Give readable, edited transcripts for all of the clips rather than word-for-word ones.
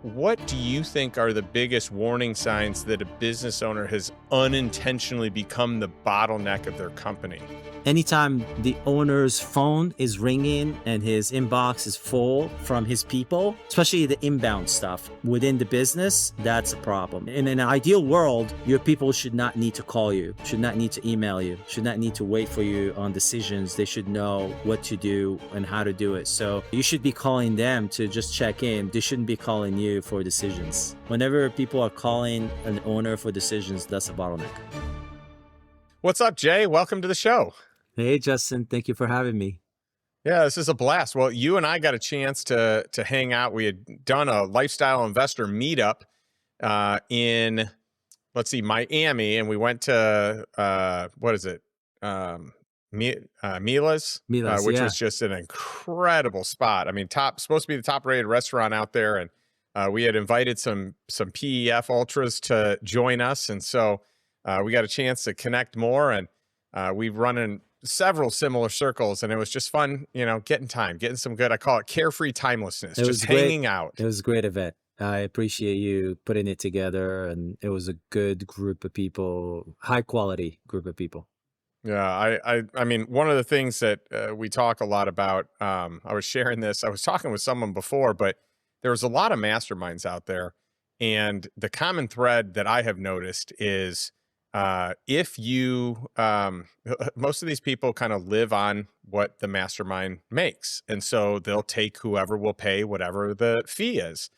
What do you think are the biggest warning signs that a business owner has unintentionally become the bottleneck of their company? Anytime the owner's phone is ringing and his inbox is full from his people, especially the inbound stuff within the business, that's a problem. In an ideal world, your people should not need to call you, should not need to email you, should not need to wait for you on decisions. They should know what to do and how to do it. So you should be calling them to just check in. They shouldn't be calling you for decisions. Whenever people are calling an owner for decisions, that's a bottleneck. What's up, Jay? Welcome to the show. Hey, Justin, thank you for having me. Yeah, this is a blast. Well, you and I got a chance to hang out. We had done a lifestyle investor meetup in, let's see, Miami, and we went to what is it? Mila's, Milas, which yeah. was just an incredible spot. I mean, supposed to be the top rated restaurant out there, and we had invited some PEF ultras to join us, and so we got a chance to connect more, and we've run in several similar circles, and it was just fun, getting some good, I call it carefree timelessness, It was just great. hanging out. It was a great event. I appreciate you putting it together, and it was a good group of people, high quality group of people. Yeah, I mean, one of the things that we talk a lot about, I was sharing this, I was talking with someone before, but there was a lot of masterminds out there. And the common thread that I have noticed is if you, most of these people kind of live on what the mastermind makes. And so they'll take whoever will pay whatever the fee is.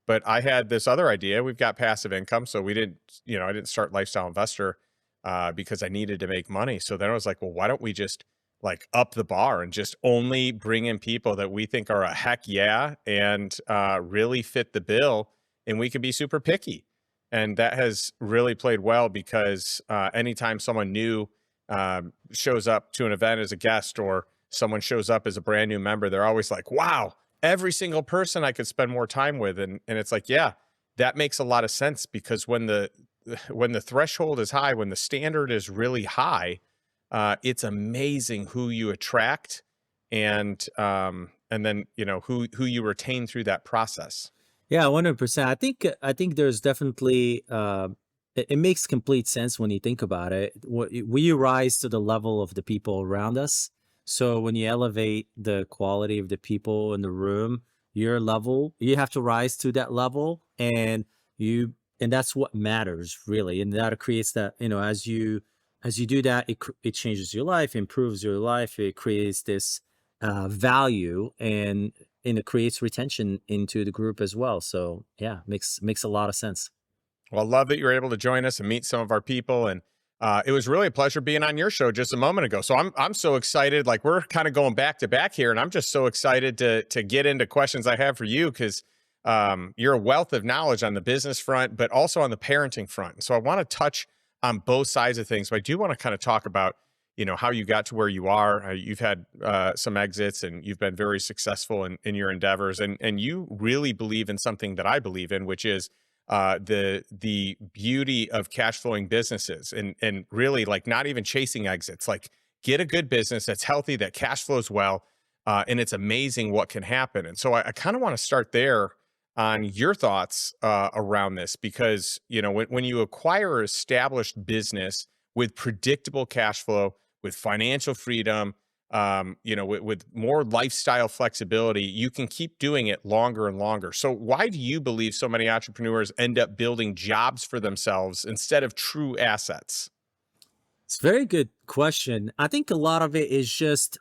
But I had this other idea. We've got passive income. So we didn't, I didn't start Lifestyle Investor because I needed to make money. So then I was like, well, why don't we just like up the bar and just only bring in people that we think are a heck yeah and really fit the bill, and we can be super picky. And that has really played well because anytime someone new shows up to an event as a guest, or someone shows up as a brand new member, they're always like, wow, every single person I could spend more time with. And it's like, yeah, that makes a lot of sense, because when the threshold is high, when the standard is really high, it's amazing who you attract, and then who you retain through that process. Yeah, 100%. I think there's definitely it makes complete sense when you think about it. We rise to the level of the people around us. So when you elevate the quality of the people in the room, your level, you have to rise to that level, and that's what matters really. And that creates that, as you do that, it changes your life, improves your life, it creates this value, and it creates retention into the group as well. So yeah, makes a lot of sense. Well, I love that you were able to join us and meet some of our people, and it was really a pleasure being on your show just a moment ago. So I'm so excited. Like, we're kind of going back to back here, and I'm just so excited to get into questions I have for you, because you're a wealth of knowledge on the business front, but also on the parenting front. So I want to touch on both sides of things, but I do want to kind of talk about how you got to where you are. You've had some exits, and you've been very successful in your endeavors, and you really believe in something that I believe in, which is the beauty of cash flowing businesses, and really, like, not even chasing exits. Like, get a good business that's healthy, that cash flows well, and it's amazing what can happen. And so I kind of want to start there on your thoughts around this, because when you acquire an established business with predictable cash flow, with financial freedom, with more lifestyle flexibility, you can keep doing it longer and longer. So why do you believe so many entrepreneurs end up building jobs for themselves instead of true assets? It's a very good question. I think a lot of it is just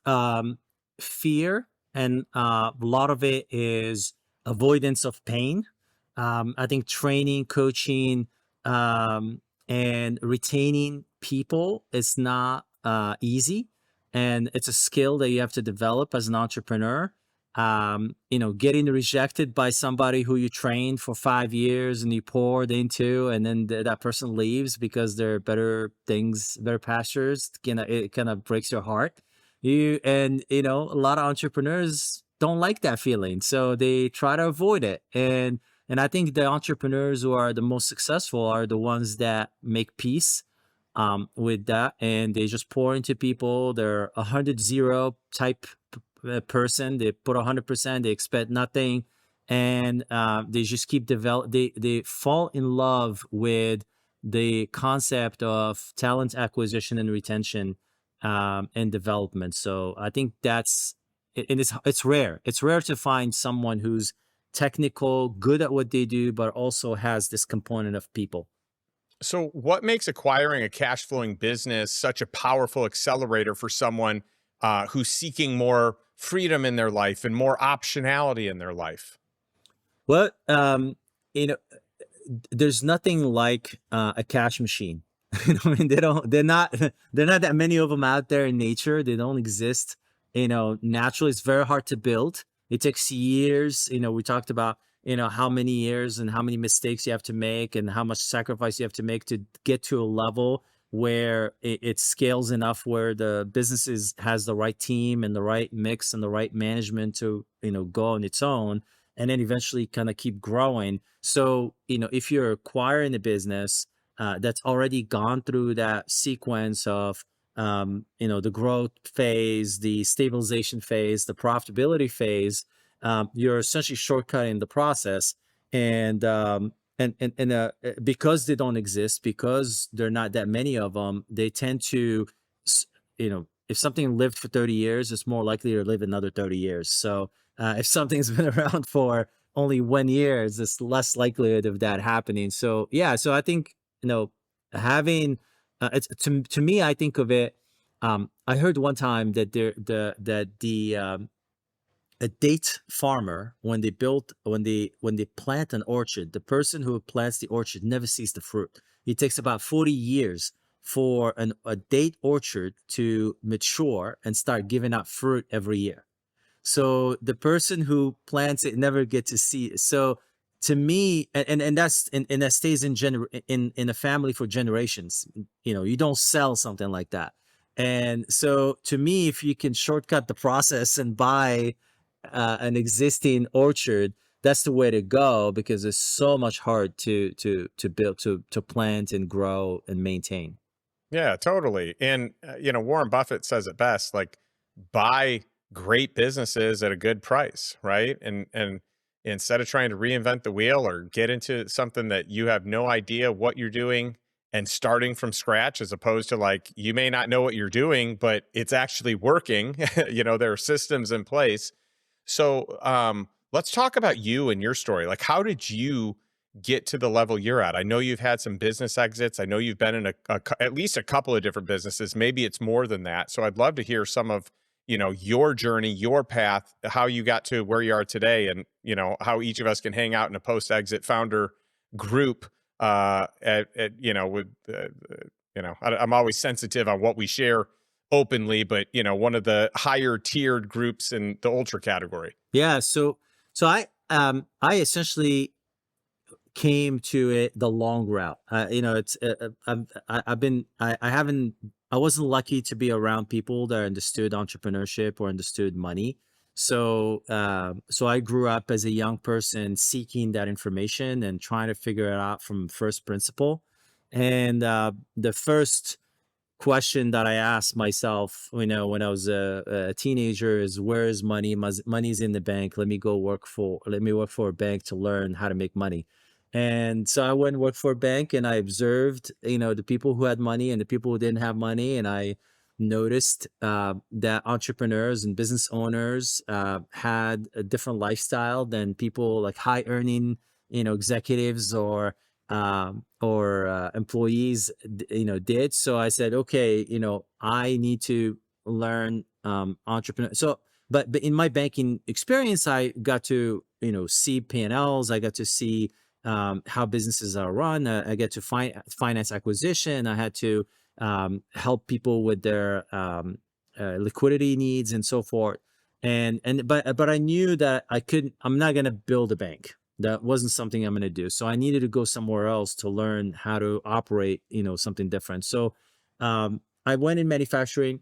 fear, and a lot of it is avoidance of pain. I think training, coaching, and retaining people is not easy, and it's a skill that you have to develop as an entrepreneur. Getting rejected by somebody who you trained for 5 years and you poured into, and then that person leaves because there are better things, better pastures. It kind of breaks your heart. A lot of entrepreneurs don't like that feeling, so they try to avoid it. And I think the entrepreneurs who are the most successful are the ones that make peace with that, and they just pour into people. They're 100-0 type person. They put 100%, they expect nothing, and they just keep develop. They fall in love with the concept of talent acquisition and retention, and development. So I think and it's rare. It's rare to find someone who's technical, good at what they do, but also has this component of people. So, what makes acquiring a cash flowing business such a powerful accelerator for someone who's seeking more freedom in their life and more optionality in their life? Well, you know, there's nothing like a cash machine. I mean, they're not that many of them out there in nature. They don't exist, naturally. It's very hard to build. It takes years. We talked about, how many years and how many mistakes you have to make and how much sacrifice you have to make to get to a level where it scales enough where the has the right team and the right mix and the right management to, go on its own, and then eventually kind of keep growing. So, if you're acquiring a business that's already gone through that sequence of, the growth phase, the stabilization phase, the profitability phase, you're essentially shortcutting the process. And, because they don't exist, because there are not that many of them, they tend to, if something lived for 30 years, it's more likely to live another 30 years. So, if something's been around for only 1 year, it's less likelihood of that happening. So yeah, so I think, having it's to me, I think of it. I heard one time that a date farmer, when they plant an orchard, the person who plants the orchard never sees the fruit. It takes about 40 years for a date orchard to mature and start giving out fruit every year. So the person who plants it never get to see it. So to me, and that stays in a family for generations. You don't sell something like that. And so to me, if you can shortcut the process and buy an existing orchard, that's the way to go, because it's so much hard to build, to plant and grow and maintain. Yeah, totally. And Warren Buffett says it best, like, buy great businesses at a good price, right? And instead of trying to reinvent the wheel or get into something that you have no idea what you're doing and starting from scratch, as opposed to, like, you may not know what you're doing, but it's actually working. There are systems in place. So, let's talk about you and your story. Like, how did you get to the level you're at? I know you've had some business exits. I know you've been in at least a couple of different businesses. Maybe it's more than that. So I'd love to hear some of, your journey, your path, how you got to where you are today, and, how each of us can hang out in a post-exit founder group, with, I'm always sensitive on what we share openly, but, one of the higher tiered groups in the ultra category. Yeah. So I essentially came to it the long route. It's I haven't I wasn't lucky to be around people that understood entrepreneurship or understood money. So I grew up as a young person seeking that information and trying to figure it out from first principle. And the first question that I asked myself, when I was a teenager, is, where is money? Money's in the bank. Let me work for a bank to learn how to make money. And so I went and worked for a bank, and I observed, the people who had money and the people who didn't have money. And I noticed that entrepreneurs and business owners had a different lifestyle than people like high earning, executives or employees, did. So I said, okay, I need to learn entrepreneur. So, but in my banking experience, I got to, see P&Ls. I got to see how businesses are run. I get to finance acquisition. I had to help people with their liquidity needs and so forth. But I knew that I'm not going to build a bank. That wasn't something I'm going to do. So I needed to go somewhere else to learn how to operate, something different. So I went in manufacturing,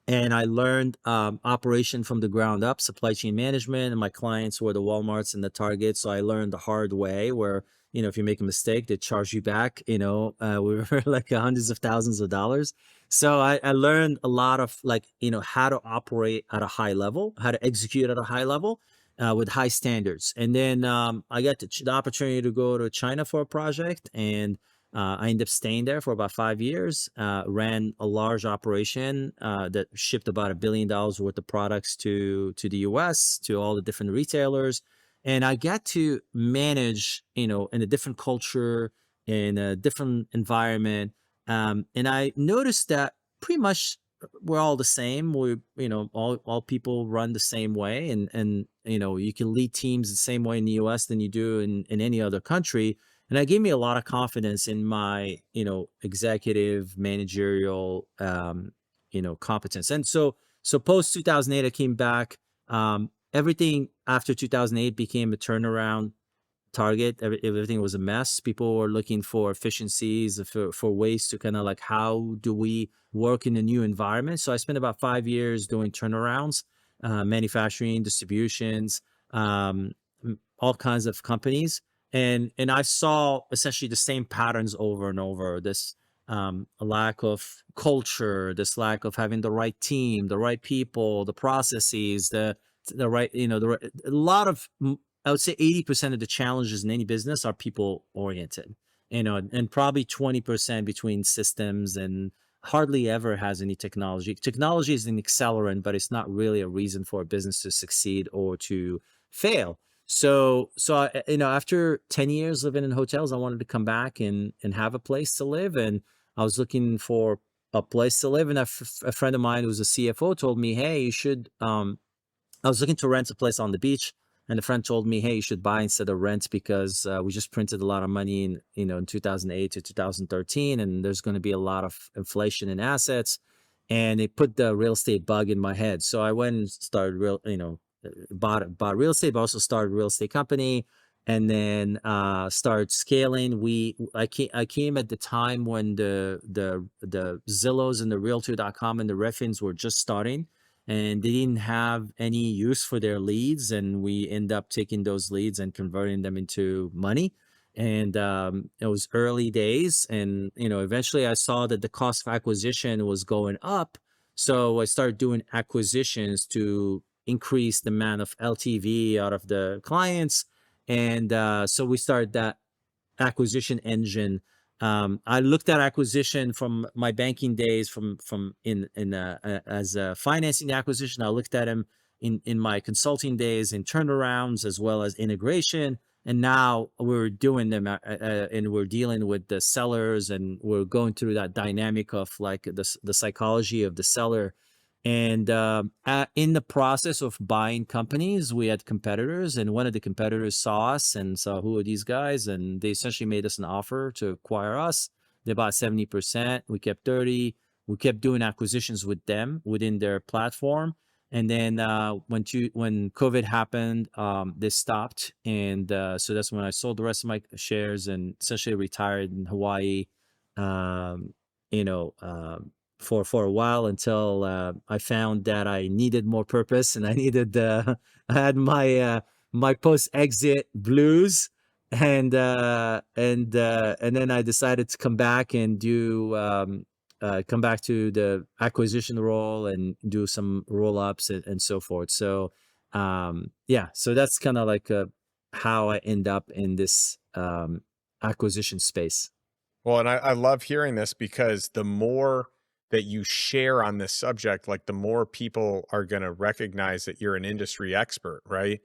and I learned operation from the ground up, supply chain management, and my clients were the Walmarts and the Targets. So I learned the hard way, where, if you make a mistake, they charge you back, we were like hundreds of thousands of dollars. So I learned a lot of, like, how to operate at a high level, how to execute at a high level. with high standards. And then I got the opportunity to go to China for a project, and I ended up staying there for about 5 years. Ran a large operation that shipped about $1 billion worth of products to the U.S., to all the different retailers, and I got to manage, in a different culture, in a different environment, and I noticed that pretty much we're all the same. We, all people run the same way, and you can lead teams the same way in the U.S. than you do in any other country. And that gave me a lot of confidence in my, executive managerial, competence. And so post 2008, I came back. Everything after 2008 became a turnaround target. Everything was a mess. People were looking for efficiencies, for ways to kind of like, how do we work in a new environment? So I spent about 5 years doing turnarounds, manufacturing, distributions, all kinds of companies. And I saw essentially the same patterns over and over. This a lack of culture, this lack of having the right team, the right people, the processes, the right, a lot of, I would say 80% of the challenges in any business are people oriented, and probably 20% between systems, and hardly ever has any technology. Technology is an accelerant, but it's not really a reason for a business to succeed or to fail. After 10 years living in hotels, I wanted to come back and have a place to live. And I was looking for a place to live. And a friend of mine who's a CFO told me, hey, you should, I was looking to rent a place on the beach, and a friend told me, "Hey, you should buy instead of rent, because we just printed a lot of money in 2008 to 2013, and there's going to be a lot of inflation in assets." And it put the real estate bug in my head. So I went and started bought real estate, but also started a real estate company, and then started scaling. I came at the time when the Zillows and the Realtor.com and the Redfins were just starting, and they didn't have any use for their leads, and we end up taking those leads and converting them into money. And it was early days, and eventually I saw that the cost of acquisition was going up, so I started doing acquisitions to increase the amount of LTV out of the clients. And so we started that acquisition engine. I looked at acquisition from my banking days, from in as a financing acquisition. I looked at them in my consulting days, in turnarounds, as well as integration. And now we're doing them, and we're dealing with the sellers, and we're going through that dynamic of like the psychology of the seller. And in the process of buying companies, we had competitors, and one of the competitors saw us and saw, who are these guys? And they essentially made us an offer to acquire us. They bought 70%. We kept 30. We kept doing acquisitions with them within their platform. And then when COVID happened, they stopped. And so that's when I sold the rest of my shares and essentially retired in Hawaii. Um, you know, for a while, until I found that I needed more purpose, and I needed I had my post exit blues, and then I decided to come back and do come back to the acquisition role and do some roll ups and so forth. So yeah, so that's kind of like how I end up in this acquisition space. Well, and I love hearing this, because the more that you share on this subject, like the more people are going to recognize that you're an industry expert, right?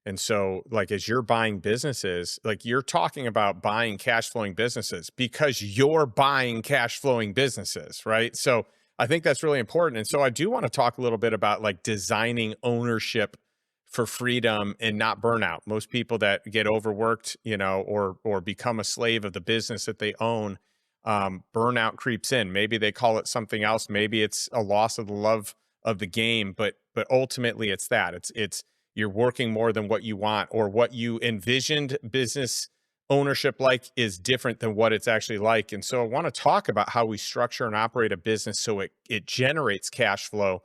And so, like, as you're buying businesses, like you're talking about buying cash flowing businesses because you're buying cash flowing businesses, right? So, I think that's really important. And so, I do want to talk a little bit about like designing ownership for freedom and not burnout. Most people that get overworked, or become a slave of the business that they own, burnout creeps in. Maybe they call it something else. Maybe it's a loss of the love of the game, but ultimately it's that. It's you're working more than what you want, or what you envisioned business ownership like is different than what it's actually like. And so I want to talk about how we structure and operate a business so it generates cash flow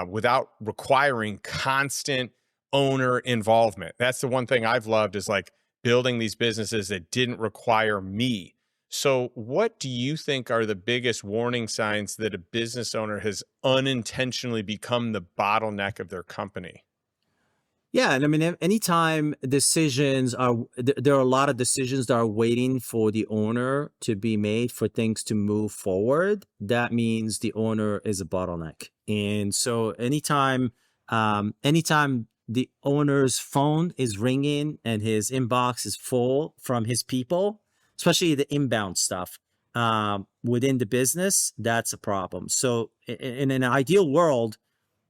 without requiring constant owner involvement. That's the one thing I've loved, is like building these businesses that didn't require me. So, what do you think are the biggest warning signs that a business owner has unintentionally become the bottleneck of their company? Yeah, and I mean, anytime decisions are, there are a lot of decisions that are waiting for the owner to be made for things to move forward. That means the owner is a bottleneck. And so anytime the owner's phone is ringing and his inbox is full from his people, especially the inbound stuff, within the business, that's a problem. So in an ideal world,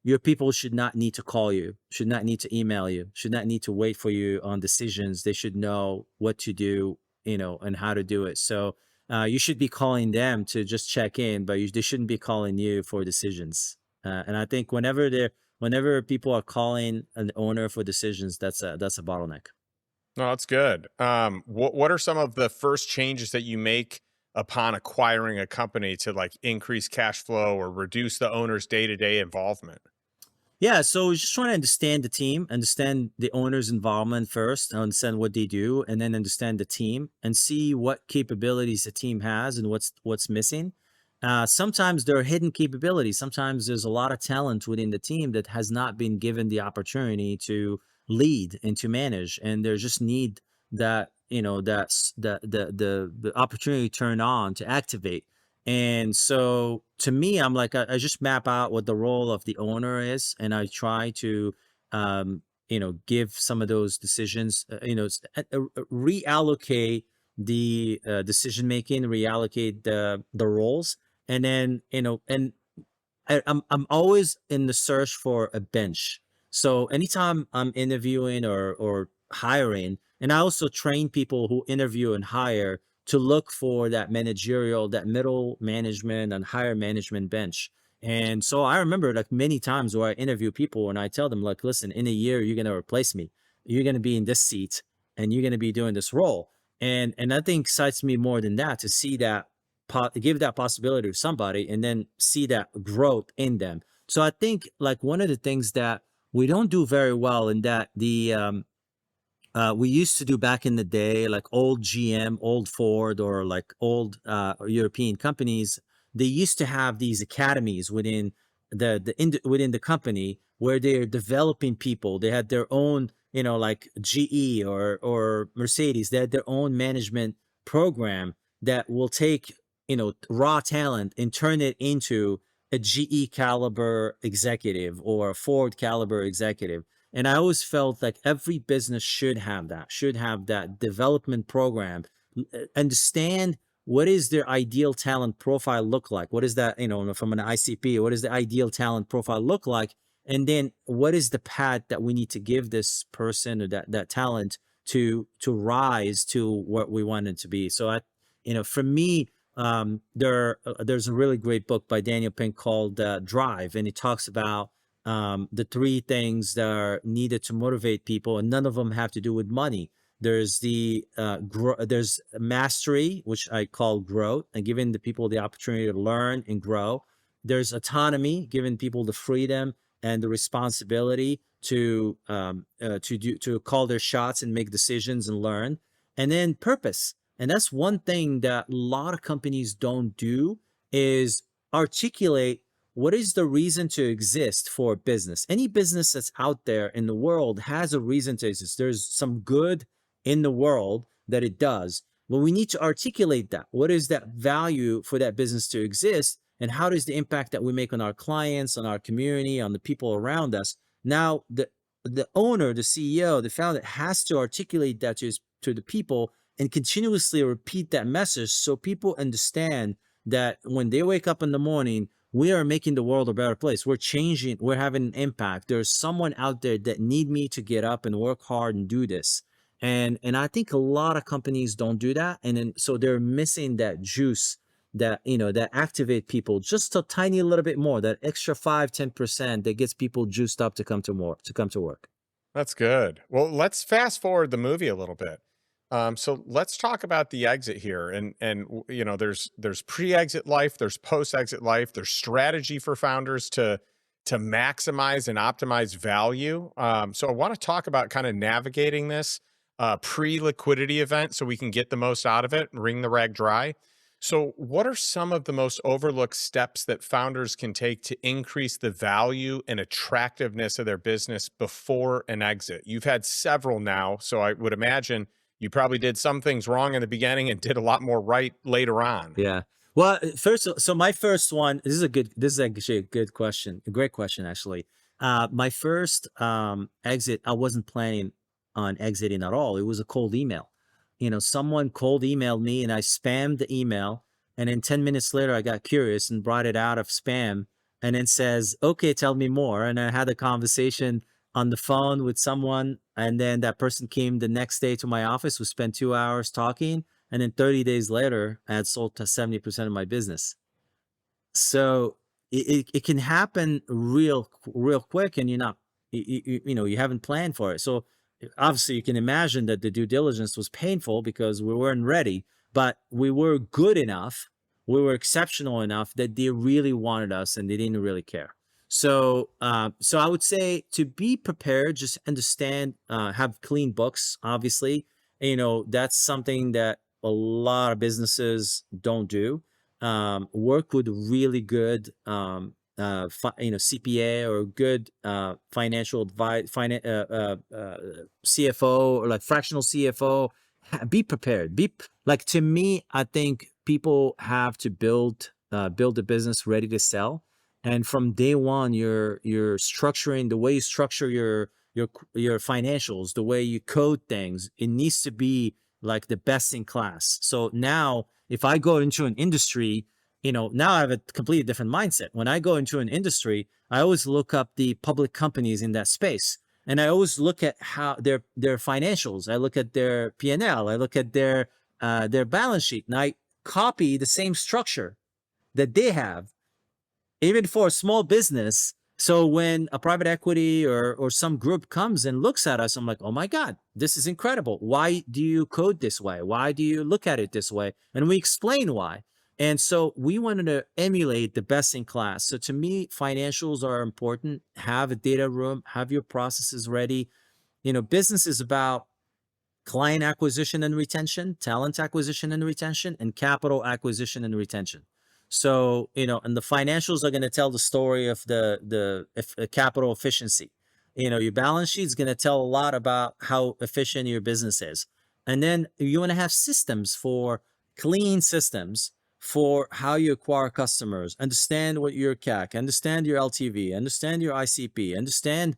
your people should not need to call you, should not need to email you, should not need to wait for you on decisions. They should know what to do, and how to do it. So you should be calling them to just check in, but they shouldn't be calling you for decisions. And I think whenever people are calling an owner for decisions, that's a bottleneck. No, that's good. What are some of the first changes that you make upon acquiring a company to like increase cash flow or reduce the owner's day-to-day involvement? Yeah, so just trying to understand the team, understand the owner's involvement first, understand what they do, and then understand the team and see what capabilities the team has and what's missing. Sometimes there are hidden capabilities. Sometimes there's a lot of talent within the team that has not been given the opportunity to lead and to manage, and there's just need that that's the opportunity turned on to activate. And so to me, I'm like, I just map out what the role of the owner is, and I try to, give some of those decisions, reallocate the decision making, reallocate the roles, and then and I'm always in the search for a bench. So anytime I'm interviewing or hiring, and I also train people who interview and hire to look for that managerial, that middle management and higher management bench. And so I remember like many times where I interview people and I tell them like, listen, in a year you're going to replace me. You're going to be in this seat and you're going to be doing this role. And I think excites me more than that to see that give that possibility to somebody and then see that growth in them. So I think like one of the things that we don't do very well in that we used to do back in the day, like old GM, old Ford, or like old European companies, they used to have these academies within within the company where they're developing people. They had their own, like GE or Mercedes. They had their own management program that will take raw talent and turn it into a GE caliber executive or a Ford caliber executive. And I always felt like every business should have that development program. Understand what is their ideal talent profile look like? What is that, from an ICP, what does the ideal talent profile look like? And then what is the path that we need to give this person or that talent to rise to what we want it to be? So for me, there's a really great book by Daniel Pink called Drive, and it talks about the three things that are needed to motivate people, and none of them have to do with money. There's there's mastery, which I call growth, and giving the people the opportunity to learn and grow. There's autonomy, giving people the freedom and the responsibility to call their shots and make decisions and learn. And then purpose, and that's one thing that a lot of companies don't do, is articulate what is the reason to exist for a business. Any business that's out there in the world has a reason to exist. There's some good in the world that it does, but we need to articulate that. What is that value for that business to exist? And how does the impact that we make on our clients, on our community, on the people around us? Now, the owner, the CEO, the founder has to articulate that to the people and continuously repeat that message so people understand that when they wake up in the morning, we are making the world a better place. We're changing, we're having an impact. There's someone out there that need me to get up and work hard and do this. And I think a lot of companies don't do that. And then so they're missing that juice that, that activate people just a tiny little bit more, that extra 5-10% that gets people juiced up to come to work. That's good. Well, let's fast forward the movie a little bit. So let's talk about the exit here, and there's pre-exit life, there's post-exit life, there's strategy for founders to maximize and optimize value. So I want to talk about kind of navigating this pre-liquidity event so we can get the most out of it and wring the rag dry. So, what are some of the most overlooked steps that founders can take to increase the value and attractiveness of their business before an exit? You've had several now, so I would imagine you probably did some things wrong in the beginning and did a lot more right later on. Yeah. Well, first, so my first one, this is actually a good question, a great question, actually. My first exit, I wasn't planning on exiting at all. It was a cold email. Someone cold emailed me and I spammed the email. And then 10 minutes later, I got curious and brought it out of spam and then says, okay, tell me more. And I had a conversation on the phone with someone. And then that person came the next day to my office. We spent 2 hours talking, and then 30 days later, I had sold to 70% of my business. So it can happen real quick, and you're not, you haven't planned for it. So obviously you can imagine that the due diligence was painful because we weren't ready, but we were good enough, we were exceptional enough that they really wanted us and they didn't really care. So I would say to be prepared, just understand, have clean books, obviously. That's something that a lot of businesses don't do. Work with really good, CPA or good financial advice, CFO or like fractional CFO. Be prepared. Like, to me, I think people have to build a business ready to sell, and from day one, you're structuring the way you structure your financials, the way you code things. It needs to be like the best in class. So now, if I go into an industry, now I have a completely different mindset. When I go into an industry, I always look up the public companies in that space. And I always look at how their financials. I look at their P&L. I look at their balance sheet, and I copy the same structure that they have, even for a small business. So when a private equity or some group comes and looks at us, I'm like, oh my God, this is incredible. Why do you code this way? Why do you look at it this way? And we explain why. And so we wanted to emulate the best in class. So to me, financials are important. Have a data room, have your processes ready. Business is about client acquisition and retention, talent acquisition and retention, and capital acquisition and retention. So, and the financials are going to tell the story of the capital efficiency. Your balance sheet is going to tell a lot about how efficient your business is. And then you want to have clean systems for how you acquire customers, understand what your CAC, understand your LTV, understand your ICP, understand,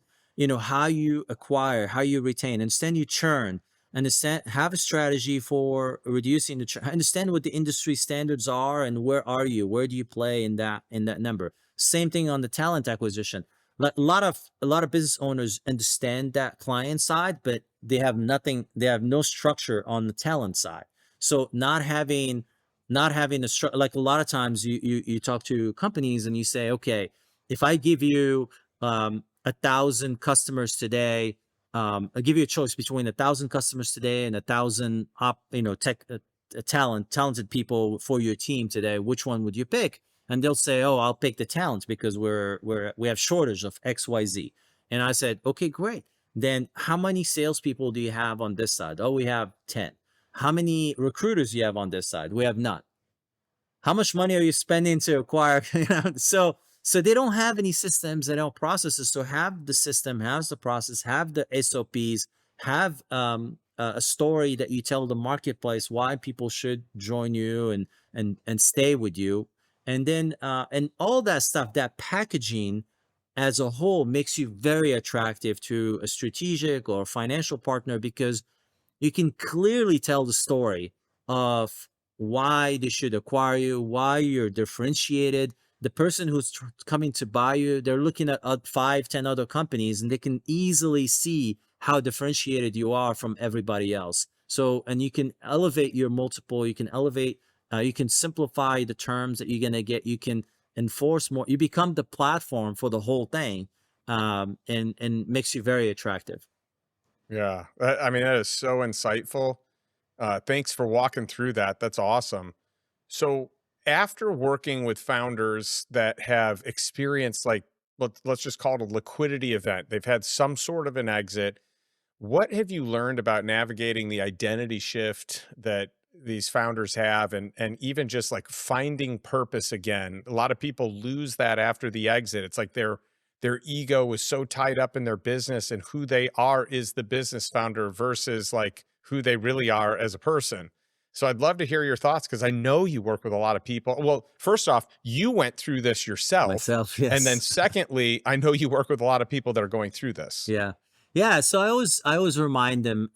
how you acquire, how you retain, understand your churn, understand, have a strategy for reducing the churn, understand what the industry standards are and where do you play in that number. Same thing on the talent acquisition. Like a lot of business owners understand that client side, but they have no structure on the talent side. So not having like a lot of times you talk to companies and you say, okay, if I give you 1,000 customers today, I'll give you a choice between 1,000 customers today and 1,000 talented people for your team today. Which one would you pick? And they'll say, oh, I'll pick the talent because we have shortage of XYZ. And I said, okay, great. Then how many salespeople do you have on this side? Oh, we have 10. How many recruiters do you have on this side? We have none. How much money are you spending to acquire? So they don't have any systems, they don't processes. So have the system, have the process, have the SOPs, have a story that you tell the marketplace why people should join you and stay with you. And then and all that stuff, that packaging as a whole makes you very attractive to a strategic or financial partner, because you can clearly tell the story of why they should acquire you, why you're differentiated. The person who's coming to buy you, they're looking at 5, 10 other companies, and they can easily see how differentiated you are from everybody else. So, and you can elevate your multiple, you can simplify the terms that you're going to get, you can enforce more, you become the platform for the whole thing, and makes you very attractive. Yeah. I mean, that is so insightful. Thanks for walking through that. That's awesome. So, after working with founders that have experienced, like, let's just call it a liquidity event, they've had some sort of an exit. What have you learned about navigating the identity shift that these founders have, and even just like finding purpose again. A lot of people lose that after the exit. It's like their ego is so tied up in their business, and who they are is the business founder versus like who they really are as a person. So I'd love to hear your thoughts, because I know you work with a lot of people. Well, first off, you went through this yourself. Myself, And then yes. secondly, I know you work with a lot of people that are going through this. Yeah. Yeah. So I always remind them,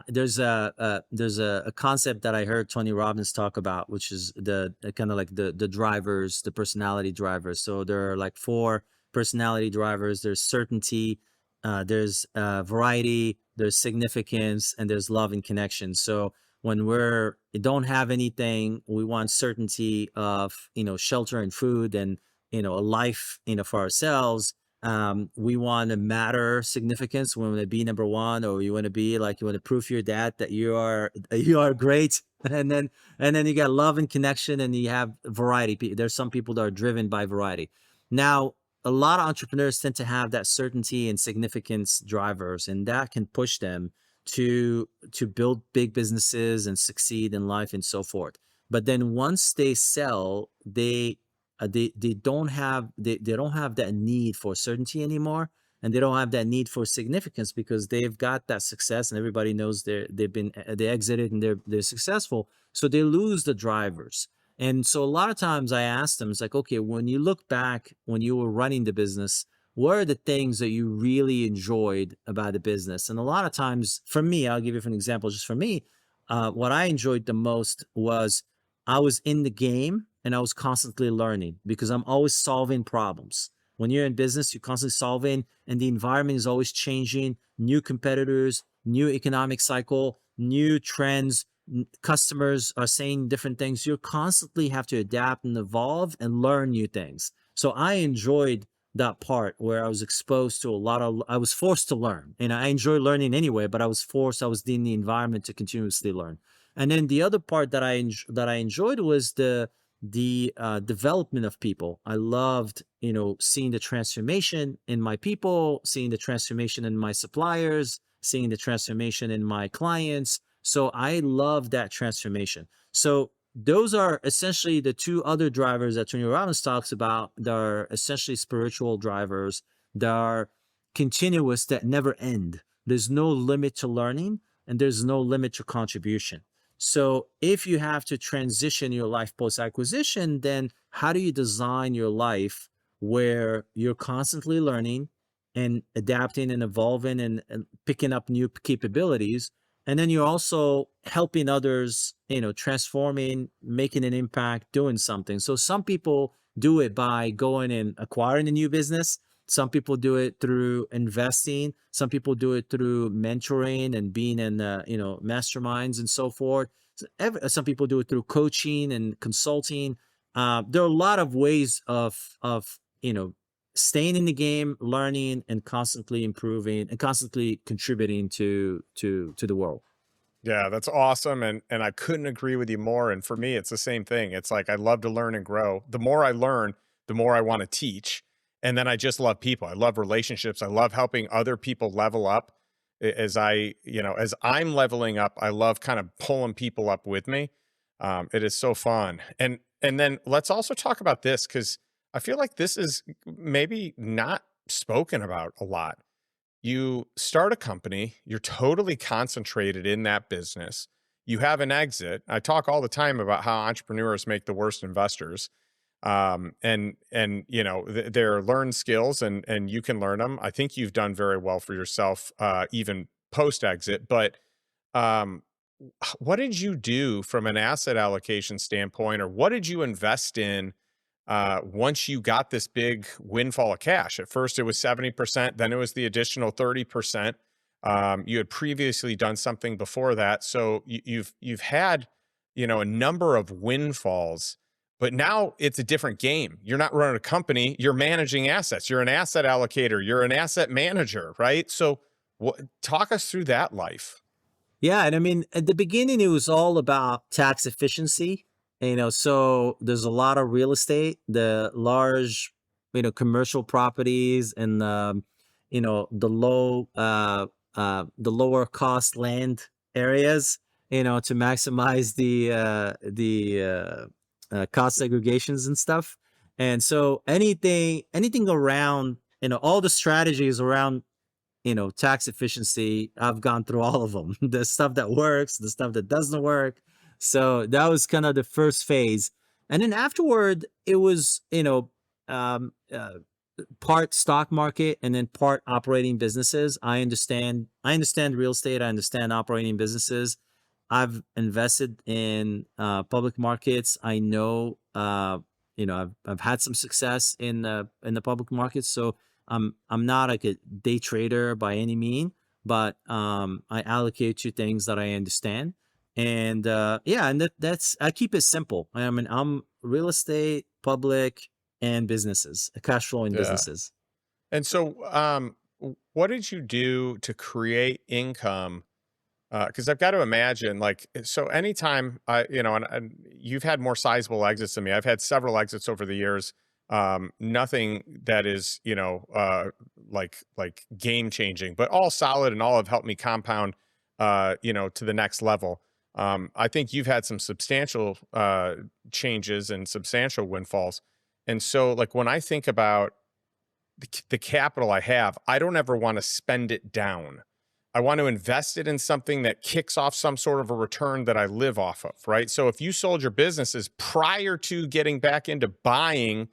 there's a concept that I heard Tony Robbins talk about, which is the kind of like the drivers, the personality drivers. So there are like four personality drivers. There's certainty, there's variety, there's significance, and there's love and connection. So when we don't have anything, we want certainty of, shelter and food, and, a life, for ourselves. We want to matter significance. We want to be number one, or you want to be like, you want to prove to your dad that you are great. And then you got love and connection, and you have variety. There's some people that are driven by variety. Now, a lot of entrepreneurs tend to have that certainty and significance drivers, and that can push them to build big businesses and succeed in life and so forth. But then once they sell, they don't have that need for certainty anymore, and they don't have that need for significance, because they've got that success, and everybody knows they exited and they're successful. So they lose the drivers. And so a lot of times I ask them, it's like, okay, when you look back when you were running the business, what are the things that you really enjoyed about the business? And a lot of times, for me, I'll give you an example. Just for me, what I enjoyed the most was I was in the game, and I was constantly learning, because I'm always solving problems. When you're in business, you're constantly solving, and the environment is always changing. New competitors, new economic cycle, new trends, customers are saying different things. You constantly have to adapt and evolve and learn new things. So I enjoyed that part where I was exposed to I was forced to learn. And I enjoy learning anyway, but I was in the environment to continuously learn. And then the other part that I enjoyed was the development of people. I loved, seeing the transformation in my people, seeing the transformation in my suppliers, seeing the transformation in my clients. So I love that transformation. So those are essentially the two other drivers that Tony Robbins talks about. That are essentially spiritual drivers that are continuous, that never end. There's no limit to learning, and there's no limit to contribution. So if you have to transition your life post-acquisition, then how do you design your life where you're constantly learning and adapting and evolving, and picking up new capabilities? And then you're also helping others, transforming, making an impact, doing something. So some people do it by going and acquiring a new business. Some people do it through investing. Some people do it through mentoring and being in, masterminds and so forth. Some people do it through coaching and consulting. There are a lot of ways of staying in the game, learning, and constantly improving, and constantly contributing to the world. Yeah, that's awesome. And I couldn't agree with you more. And for me, it's the same thing. It's like I love to learn and grow. The more I learn, the more I want to teach. And then I just love people. I love relationships. I love helping other people level up. As I'm leveling up, I love kind of pulling people up with me. It is so fun. And then let's also talk about this, because I feel like this is maybe not spoken about a lot. You start a company, you're totally concentrated in that business. You have an exit. I talk all the time about how entrepreneurs make the worst investors. They're learned skills, and you can learn them. I think you've done very well for yourself, even post exit. But um, what did you do from an asset allocation standpoint, or what did you invest in once you got this big windfall of cash? At first, it was 70%, then it was the additional 30%. You had previously done something before that, so you've had a number of windfalls. But now it's a different game. You're not running a company, you're managing assets. You're an asset allocator, you're an asset manager, right? So talk us through that life. Yeah, and I mean, at the beginning, it was all about tax efficiency. So there's a lot of real estate, the large, commercial properties, and the lower cost land areas. to maximize the cost segregations and stuff. And so anything around, all the strategies around, tax efficiency, I've gone through all of them. The stuff that works, the stuff that doesn't work. So that was kind of the first phase. And then afterward, it was, um, uh, part stock market and then part operating businesses. I understand real estate. I understand operating businesses. I've invested in public markets. I know, I've had some success in the public markets. So I'm not like a day trader by any mean, but I allocate to things that I understand. And yeah, and that's I keep it simple. I mean, I'm real estate, public, and businesses, cash flowing Yeah. businesses. And so, what did you do to create income? Because I've got to imagine, like, so anytime and you've had more sizable exits than me. I've had several exits over the years. Nothing that is, like game changing, but all solid and all have helped me compound, to the next level. I think you've had some substantial changes and substantial windfalls. And so, like, when I think about the capital I have, I don't ever want to spend it down. I want to invest it in something that kicks off some sort of a return that I live off of, right? So if you sold your businesses prior to getting back into buying,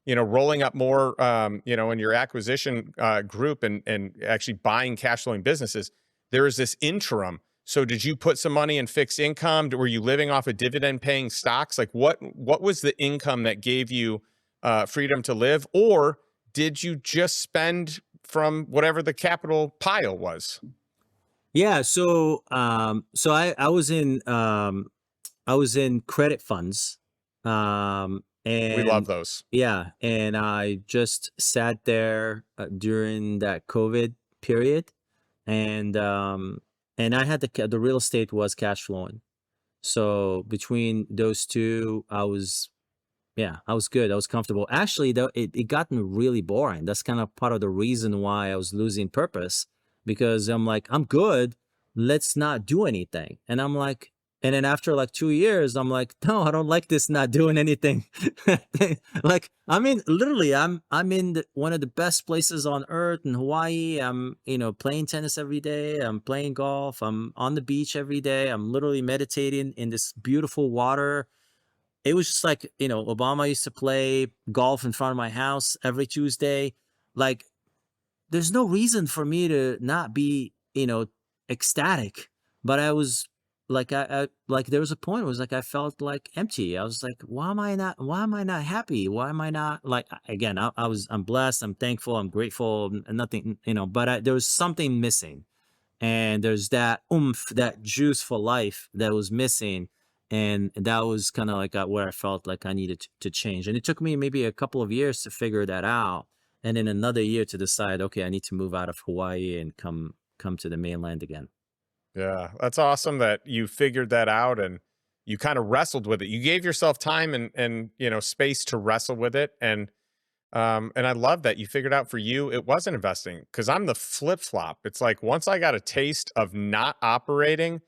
rolling up more, in your acquisition group and actually buying cash flowing businesses, there is this interim. So did you put some money in fixed income? Were you living off of dividend paying stocks? Like what was the income that gave you freedom to live? Or did you just spend from whatever the capital pile was? Yeah, so I was in credit funds, We love and those. yeah, and I just sat there during that COVID period, and I had the real estate was cash flowing. So between those two, I was good. I was comfortable. Actually, though, it gotten really boring. That's kind of part of the reason why I was losing purpose, because I'm like, I'm good. Let's not do anything. And I'm like, and then after like 2 years, I'm like, no, I don't like this not doing anything. Like, I mean, literally, I'm in one of the best places on earth in Hawaii. I'm, playing tennis every day. I'm playing golf. I'm on the beach every day. I'm literally meditating in this beautiful water. It was just like, Obama used to play golf in front of my house every Tuesday. Like, there's no reason for me to not be, ecstatic. But I was like, like there was a point where it was like I felt like empty. I was like, why am I not happy? Why am I not like, again, I'm blessed, I'm thankful, I'm grateful, and nothing, but there was something missing. And there's that oomph, that juice for life that was missing. And that was kind of like where I felt like I needed to change. And it took me maybe a couple of years to figure that out, and then another year to decide, okay, I need to move out of Hawaii and come to the mainland again. Yeah, that's awesome that you figured that out and you kind of wrestled with it. You gave yourself time and space to wrestle with it, and I love that you figured out for you it wasn't investing, because I'm the flip flop. It's like once I got a taste of not operating,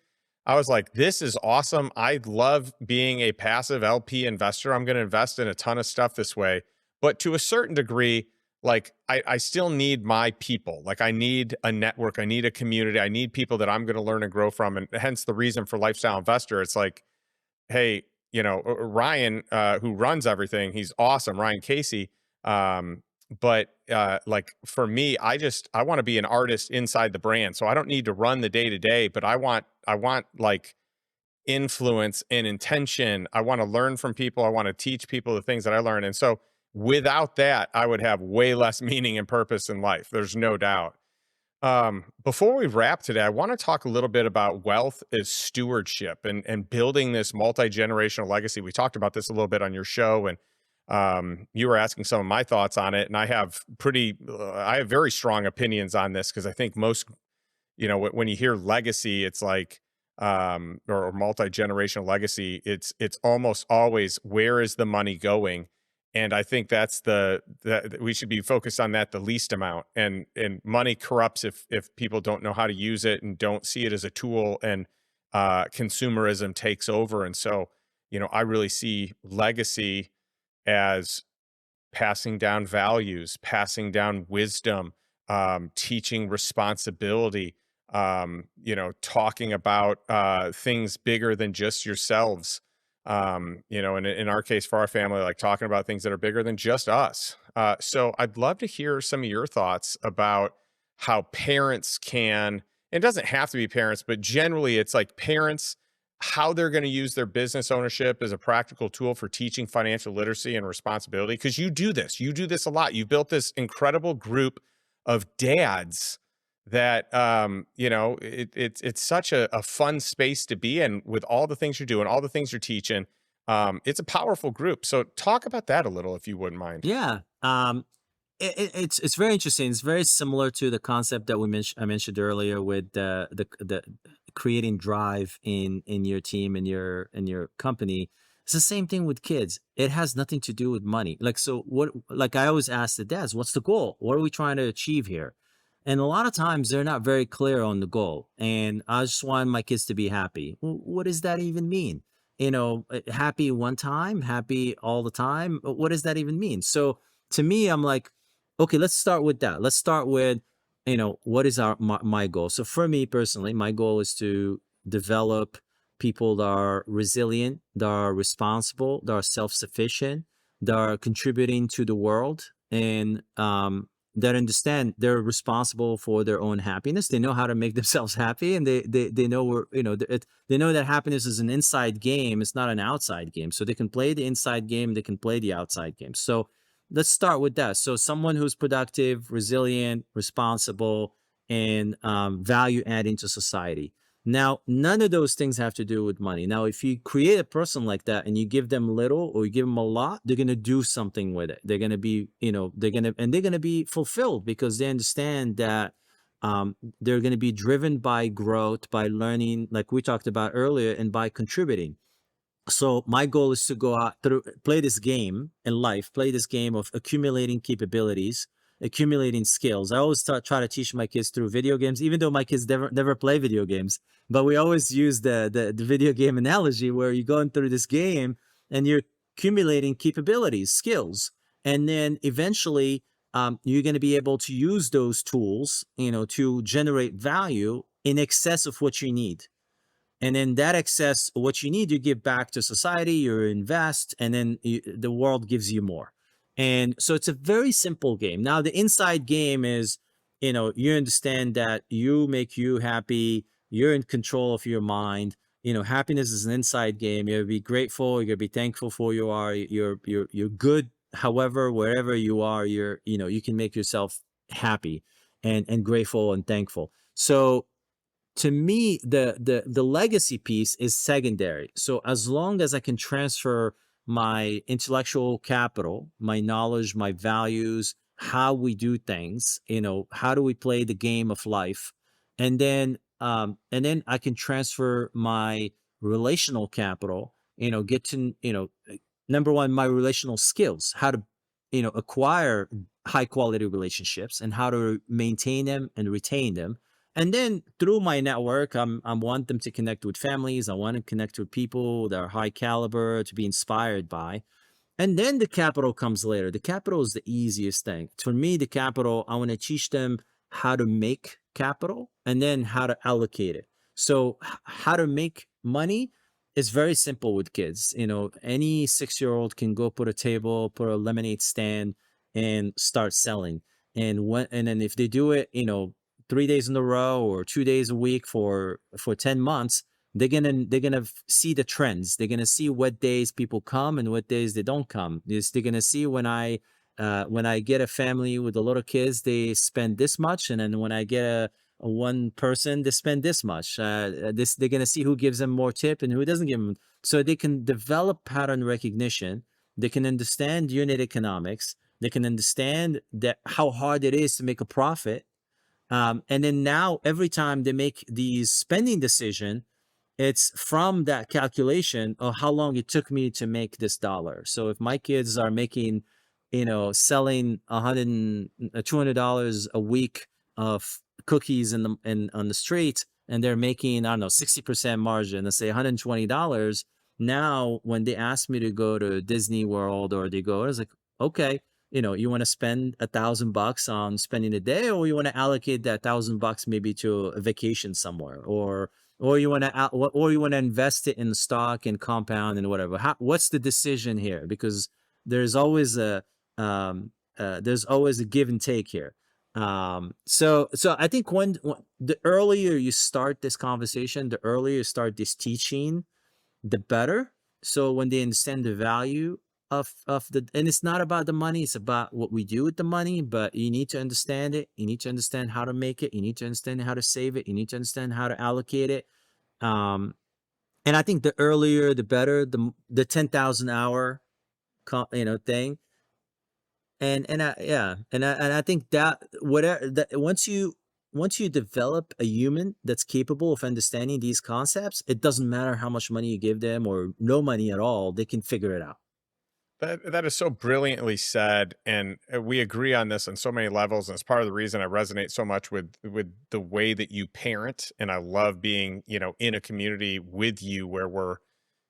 I was like, this is awesome. I love being a passive LP investor. I'm going to invest in a ton of stuff this way. But to a certain degree, like I still need my people. Like I need a network. I need a community. I need people that I'm going to learn and grow from. And hence the reason for Lifestyle Investor. It's like, hey, Ryan, who runs everything, he's awesome. Ryan Casey. But like for me, I want to be an artist inside the brand. So I don't need to run the day to day, but I want like influence and intention. I want to learn from people. I want to teach people the things that I learn. And so without that, I would have way less meaning and purpose in life. There's no doubt. Before we wrap today, I want to talk a little bit about wealth as stewardship and building this multi-generational legacy. We talked about this a little bit on your show, and you were asking some of my thoughts on it, and I have very strong opinions on this, because I think most, when you hear legacy, it's like, or multi-generational legacy, it's almost always, where is the money going? And I think that we should be focused on that the least amount. And money corrupts if people don't know how to use it and don't see it as a tool. And consumerism takes over. And so, I really see legacy as passing down values, passing down wisdom, teaching responsibility, talking about things bigger than just yourselves. And in our case, for our family, like talking about things that are bigger than just us. So I'd love to hear some of your thoughts about how parents can, it doesn't have to be parents, but generally it's like parents, how they're going to use their business ownership as a practical tool for teaching financial literacy and responsibility. Because you do this a lot. You've built this incredible group of dads that it's such a fun space to be in with all the things you're doing, all the things you're teaching. It's a powerful group. So talk about that a little, if you wouldn't mind. Yeah. It's very interesting. It's very similar to the concept that I mentioned earlier with the creating drive in your team and your company. It's the same thing with kids. It has nothing to do with money. Like, so what, like I always ask the dads, what's the goal? What are we trying to achieve here? And a lot of times they're not very clear on the goal. And I just want my kids to be happy. Well, what does that even mean? Happy one time, happy all the time. What does that even mean? So to me, I'm like, okay, let's start with that. Let's start with, what is my goal? So for me personally, my goal is to develop people that are resilient, that are responsible, that are self-sufficient, that are contributing to the world, and that understand they're responsible for their own happiness. They know how to make themselves happy, and they know they know that happiness is an inside game. It's not an outside game. So they can play the inside game. They can play the outside game. So let's start with that. So someone who's productive, resilient, responsible, and value adding to society. Now, none of those things have to do with money. Now, if you create a person like that and you give them little or you give them a lot, they're going to do something with it. They're going to be, they're going to be fulfilled because they understand that they're going to be driven by growth, by learning, like we talked about earlier, and by contributing. So my goal is to go out through, play this game in life, play this game of accumulating capabilities, accumulating skills. I always try to teach my kids through video games, even though my kids never play video games. But we always use the video game analogy where you're going through this game and you're accumulating capabilities, skills, and then eventually you're going to be able to use those tools, to generate value in excess of what you need. And then that excess, what you need, you give back to society, you invest, and then the world gives you more. And so it's a very simple game. Now, the inside game is, you understand that you make you happy, you're in control of your mind. Happiness is an inside game. You're gonna be grateful, you're gonna be thankful for you are, you're good. However, wherever you are, you can make yourself happy and grateful and thankful. So to me, the legacy piece is secondary. So as long as I can transfer my intellectual capital, my knowledge, my values, how we do things, how do we play the game of life, and then I can transfer my relational capital, get to, number one, my relational skills, how to, acquire high quality relationships and how to maintain them and retain them. And then through my network, I want them to connect with families. I want to connect with people that are high caliber to be inspired by. And then the capital comes later. The capital is the easiest thing. For me, the capital, I want to teach them how to make capital and then how to allocate it. So how to make money is very simple with kids. Any 6-year-old can go put a table, put a lemonade stand and start selling. And then if they do it, 3 days in a row or 2 days a week for 10 months, they're gonna see the trends. They're gonna see what days people come and what days they don't come. They're gonna see when I get a family with a lot of kids, they spend this much, and then when I get a one person, they spend this much. They're gonna see who gives them more tip and who doesn't give them. So they can develop pattern recognition. They can understand unit economics. They can understand that how hard it is to make a profit. And then now every time they make these spending decision, it's from that calculation of how long it took me to make this dollar. So if my kids are making, selling $200 a week of cookies on the street, and they're making, I don't know, 60% margin, let's say $120. Now, when they ask me to go to Disney World or they go, I was like, okay, you want to spend $1,000 on spending a day, or you want to allocate that $1,000 maybe to a vacation somewhere, or you want to, or you want to invest it in stock and compound and whatever. What's the decision here? Because there's always a give and take here. So I think when the earlier you start this conversation, the earlier you start this teaching, the better. So when they understand the value and it's not about the money, it's about what we do with the money, but you need to understand it. You need to understand how to make it. You need to understand how to save it. You need to understand how to allocate it. Um, and I think the earlier, the better. The 10,000 hour, thing. And I think that whatever that once you develop a human that's capable of understanding these concepts, it doesn't matter how much money you give them or no money at all, they can figure it out. That is so brilliantly said, and we agree on this on so many levels. And it's part of the reason I resonate so much with the way that you parent. And I love being, in a community with you where we're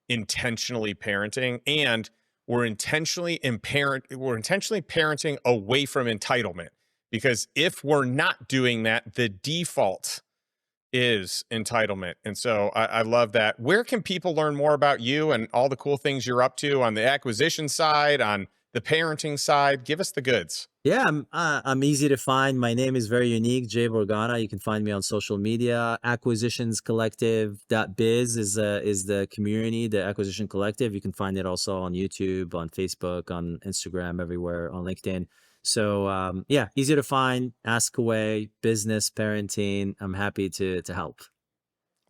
intentionally parenting, and we're intentionally parenting away from entitlement. Because if we're not doing that, the default is entitlement. And so I love that. Where can people learn more about you and all the cool things you're up to on the acquisition side, on the parenting side? Give us the goods. Yeah, I'm easy to find. My name is very unique, Jay Bourgana. You can find me on social media. Acquisitionscollective.biz is the community, the Acquisition Collective. You can find it also on YouTube, on Facebook, on Instagram, everywhere, on LinkedIn. So yeah, easy to find. Ask away. Business, parenting. I'm happy to help.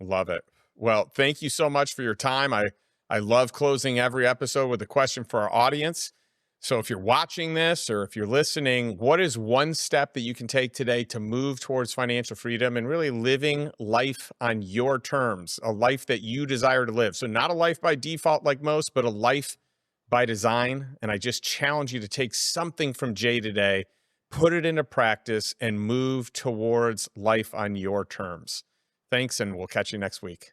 Love it. Well, thank you so much for your time. I love closing every episode with a question for our audience. So if you're watching this or if you're listening, what is one step that you can take today to move towards financial freedom and really living life on your terms, a life that you desire to live? So not a life by default like most, but a life by design. And I just challenge you to take something from Jay today, put it into practice, and move towards life on your terms. Thanks, and we'll catch you next week.